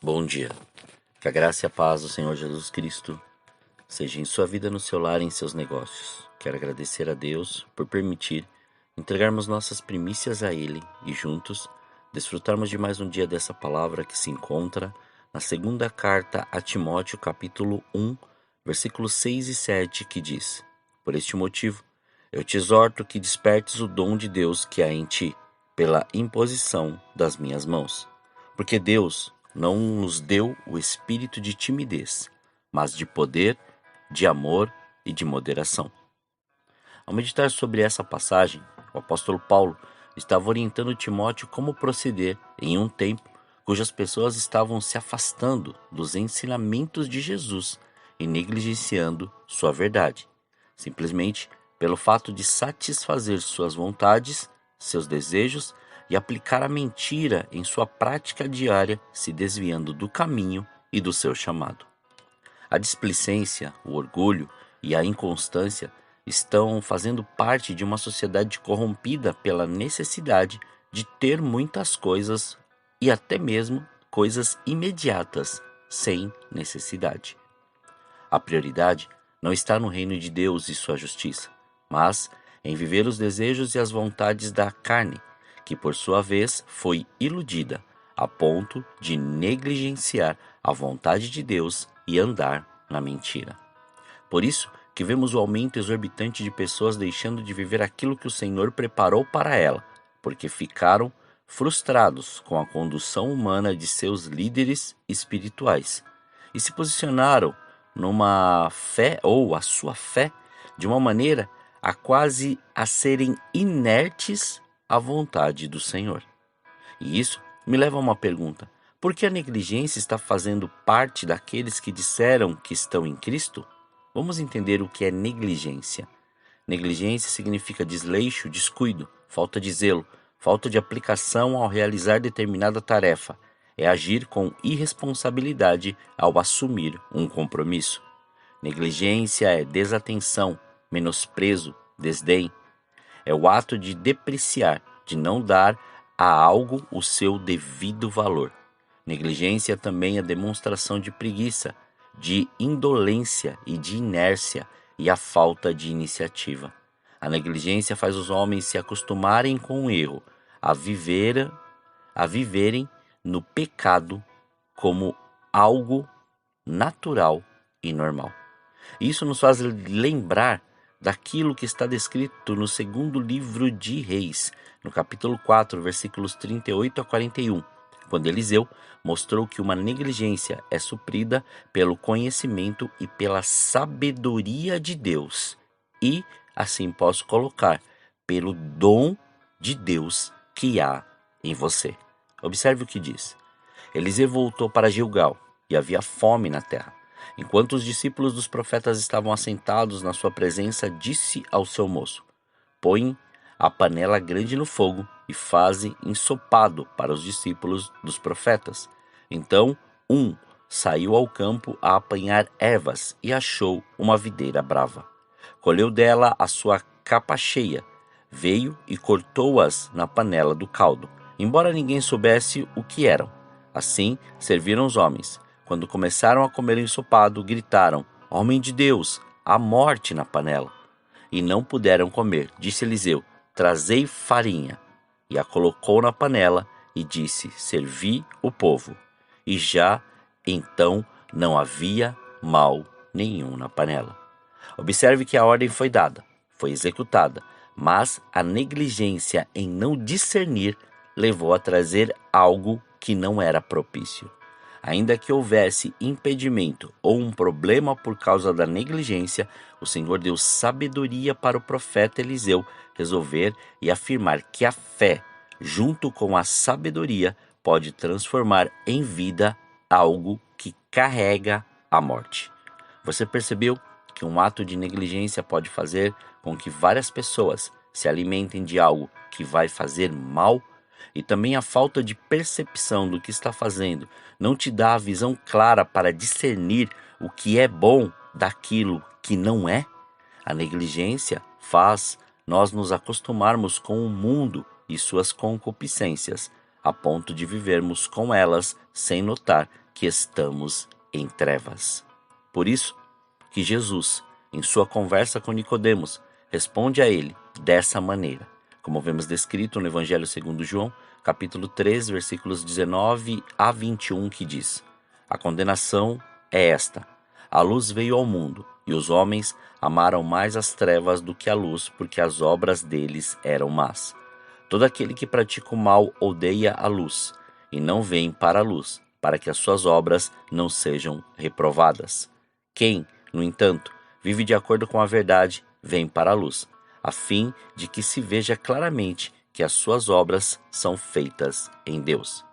Bom dia. Que a graça e a paz do Senhor Jesus Cristo seja em sua vida, no seu lar e em seus negócios. Quero agradecer a Deus por permitir entregarmos nossas primícias a Ele e juntos desfrutarmos de mais um dia dessa palavra que se encontra na segunda carta a Timóteo, capítulo 1, versículos 6 e 7, que diz: Por este motivo, eu te exorto que despertes o dom de Deus que há em ti, pela imposição das minhas mãos. Porque Deus não nos deu o espírito de timidez, mas de poder, de amor e de moderação. Ao meditar sobre essa passagem, o apóstolo Paulo estava orientando Timóteo como proceder em um tempo cujas pessoas estavam se afastando dos ensinamentos de Jesus e negligenciando sua verdade, simplesmente pelo fato de satisfazer suas vontades, seus desejos e aplicar a mentira em sua prática diária, se desviando do caminho e do seu chamado. A displicência, o orgulho e a inconstância estão fazendo parte de uma sociedade corrompida pela necessidade de ter muitas coisas e até mesmo coisas imediatas, sem necessidade. A prioridade não está no reino de Deus e sua justiça, mas em viver os desejos e as vontades da carne, que por sua vez foi iludida, a ponto de negligenciar a vontade de Deus e andar na mentira. Por isso que vemos o aumento exorbitante de pessoas deixando de viver aquilo que o Senhor preparou para ela, porque ficaram frustrados com a condução humana de seus líderes espirituais e se posicionaram numa fé ou a sua fé de uma maneira a quase a serem inertes à vontade do Senhor. E isso me leva a uma pergunta: por que a negligência está fazendo parte daqueles que disseram que estão em Cristo? Vamos entender o que é negligência. Negligência significa desleixo, descuido, falta de zelo, falta de aplicação ao realizar determinada tarefa. É agir com irresponsabilidade ao assumir um compromisso. Negligência é desatenção, menosprezo, desdém. É o ato de depreciar, de não dar a algo o seu devido valor. Negligência também é demonstração de preguiça, de indolência e de inércia e a falta de iniciativa. A negligência faz os homens se acostumarem com o erro, a viverem no pecado como algo natural e normal. Isso nos faz lembrar daquilo que está descrito no segundo livro de Reis, no capítulo 4, versículos 38 a 41, quando Eliseu mostrou que uma negligência é suprida pelo conhecimento e pela sabedoria de Deus, e, assim posso colocar, pelo dom de Deus que há em você. Observe o que diz. Eliseu voltou para Gilgal, e havia fome na terra. Enquanto os discípulos dos profetas estavam assentados na sua presença, disse ao seu moço: Põe a panela grande no fogo e faze ensopado para os discípulos dos profetas. Então um saiu ao campo a apanhar ervas e achou uma videira brava. Colheu dela a sua capa cheia, veio e cortou-as na panela do caldo, embora ninguém soubesse o que eram. Assim serviram os homens. Quando começaram a comer o ensopado, gritaram: Homem de Deus, há morte na panela. E não puderam comer. Disse Eliseu: Trazei farinha. E a colocou na panela e disse: Servi o povo. E já então não havia mal nenhum na panela. Observe que a ordem foi dada, foi executada, mas a negligência em não discernir levou a trazer algo que não era propício. Ainda que houvesse impedimento ou um problema por causa da negligência, o Senhor deu sabedoria para o profeta Eliseu resolver e afirmar que a fé, junto com a sabedoria, pode transformar em vida algo que carrega a morte. Você percebeu que um ato de negligência pode fazer com que várias pessoas se alimentem de algo que vai fazer mal? E também a falta de percepção do que está fazendo não te dá a visão clara para discernir o que é bom daquilo que não é? A negligência faz nós nos acostumarmos com o mundo e suas concupiscências, a ponto de vivermos com elas sem notar que estamos em trevas. Por isso que Jesus, em sua conversa com Nicodemos, responde a ele dessa maneira, como vemos descrito no Evangelho segundo João, capítulo 3, versículos 19 a 21, que diz: a condenação é esta: a luz veio ao mundo, e os homens amaram mais as trevas do que a luz, porque as obras deles eram más. Todo aquele que pratica o mal odeia a luz, e não vem para a luz, para que as suas obras não sejam reprovadas. Quem, no entanto, vive de acordo com a verdade, vem para a luz, a fim de que se veja claramente que as suas obras são feitas em Deus.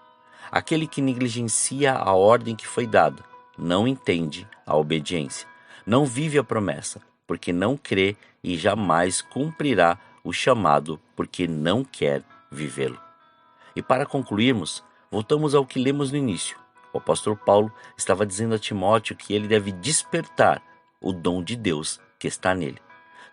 Aquele que negligencia a ordem que foi dada, não entende a obediência, não vive a promessa, porque não crê e jamais cumprirá o chamado, porque não quer vivê-lo. E para concluirmos, voltamos ao que lemos no início. O apóstolo Paulo estava dizendo a Timóteo que ele deve despertar o dom de Deus que está nele,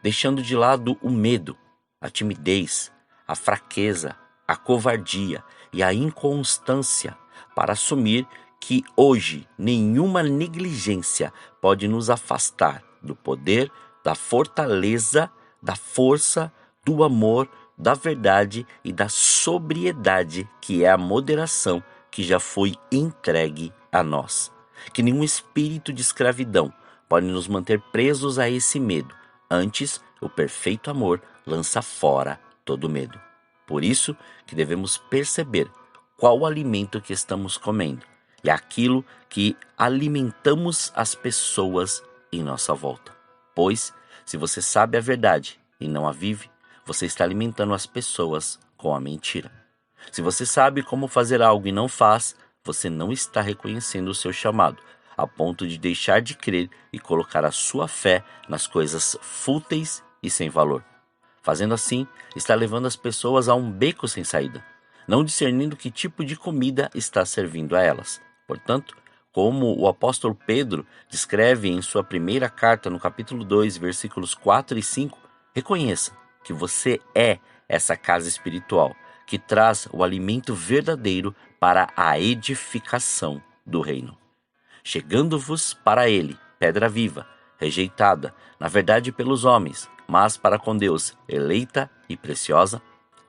deixando de lado o medo, a timidez, a fraqueza, a covardia e a inconstância, para assumir que hoje nenhuma negligência pode nos afastar do poder, da fortaleza, da força, do amor, da verdade e da sobriedade, que é a moderação que já foi entregue a nós. Que nenhum espírito de escravidão pode nos manter presos a esse medo. Antes, o perfeito amor lança fora todo medo. Por isso que devemos perceber qual o alimento que estamos comendo e aquilo que alimentamos as pessoas em nossa volta. Pois, se você sabe a verdade e não a vive, você está alimentando as pessoas com a mentira. Se você sabe como fazer algo e não faz, você não está reconhecendo o seu chamado, a ponto de deixar de crer e colocar a sua fé nas coisas fúteis e sem valor. Fazendo assim, está levando as pessoas a um beco sem saída, não discernindo que tipo de comida está servindo a elas. Portanto, como o apóstolo Pedro descreve em sua primeira carta, no capítulo 2, versículos 4 e 5, reconheça que você é essa casa espiritual que traz o alimento verdadeiro para a edificação do reino. Chegando-vos para ele, pedra viva, rejeitada, na verdade pelos homens, mas para com Deus, eleita e preciosa,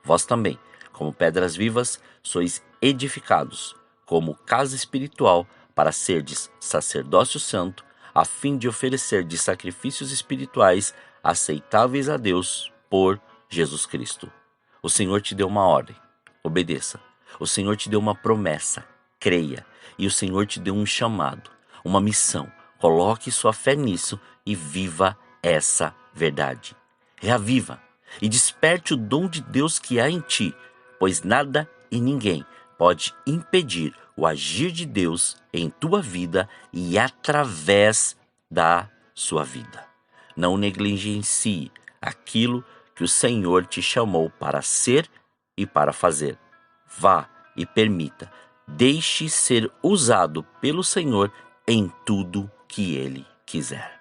vós também, como pedras vivas, sois edificados, como casa espiritual, para serdes sacerdócio santo, a fim de oferecerdes sacrifícios espirituais aceitáveis a Deus por Jesus Cristo. O Senhor te deu uma ordem, obedeça. O Senhor te deu uma promessa, creia. E o Senhor te deu um chamado, uma missão. Coloque sua fé nisso e viva essa verdade. Reaviva e desperte o dom de Deus que há em ti, pois nada e ninguém pode impedir o agir de Deus em tua vida e através da sua vida. Não negligencie aquilo que o Senhor te chamou para ser e para fazer. Vá e permita, deixe ser usado pelo Senhor em tudo que Ele quiser.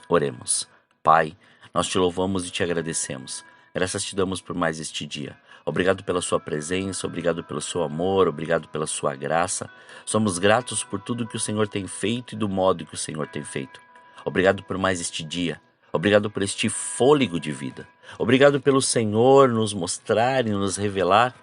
Oremos. Pai, nós te louvamos e te agradecemos. Graças te damos por mais este dia. Obrigado pela sua presença, obrigado pelo seu amor, obrigado pela sua graça. Somos gratos por tudo que o Senhor tem feito e do modo que o Senhor tem feito. Obrigado por mais este dia. Obrigado por este fôlego de vida. Obrigado pelo Senhor nos mostrar e nos revelar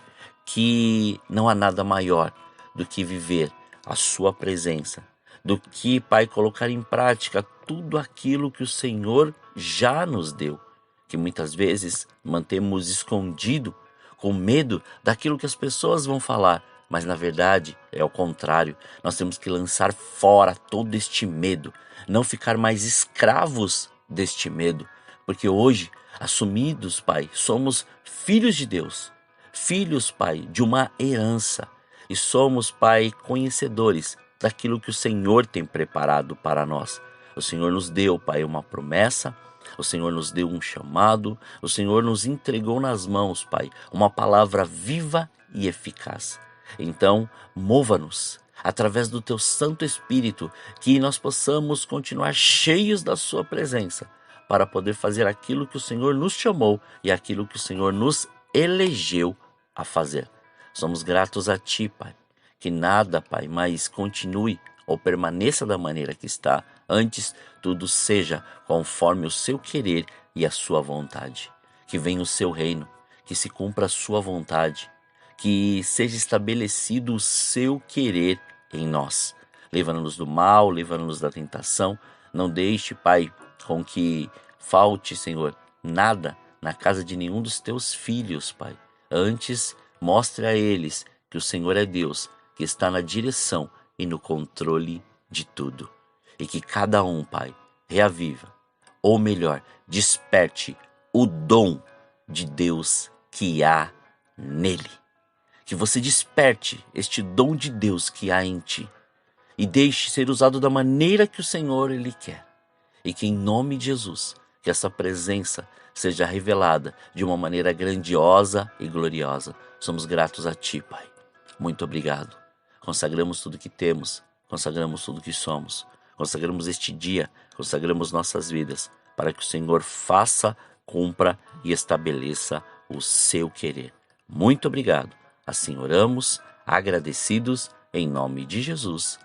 que não há nada maior do que viver a sua presença, do que, Pai, colocar em prática tudo aquilo que o Senhor já nos deu, que muitas vezes mantemos escondido com medo daquilo que as pessoas vão falar, mas na verdade é o contrário. Nós temos que lançar fora todo este medo, não ficar mais escravos deste medo, porque hoje, assumidos, Pai, somos filhos de Deus, filhos, Pai, de uma herança, e somos, Pai, conhecedores daquilo que o Senhor tem preparado para nós. O Senhor nos deu, Pai, uma promessa, o Senhor nos deu um chamado, o Senhor nos entregou nas mãos, Pai, uma palavra viva e eficaz. Então, mova-nos através do Teu Santo Espírito, que nós possamos continuar cheios da Sua presença, para poder fazer aquilo que o Senhor nos chamou e aquilo que o Senhor nos elegeu a fazer. Somos gratos a Ti, Pai, que nada, Pai, mais continue ou permaneça da maneira que está. Antes, tudo seja conforme o seu querer e a sua vontade. Que venha o seu reino, que se cumpra a sua vontade, que seja estabelecido o seu querer em nós, levando-nos do mal, levando-nos da tentação. Não deixe, Pai, com que falte, Senhor, nada na casa de nenhum dos teus filhos, Pai. Antes, mostre a eles que o Senhor é Deus, que está na direção e no controle de tudo. E que cada um, Pai, reaviva, ou melhor, desperte o dom de Deus que há nele. Que você desperte este dom de Deus que há em ti e deixe ser usado da maneira que o Senhor Ele quer. E que em nome de Jesus, que essa presença seja revelada de uma maneira grandiosa e gloriosa. Somos gratos a Ti, Pai. Muito obrigado. Consagramos tudo que temos, consagramos tudo que somos, consagramos este dia, consagramos nossas vidas, para que o Senhor faça, cumpra e estabeleça o seu querer. Muito obrigado. Assim oramos, agradecidos, em nome de Jesus.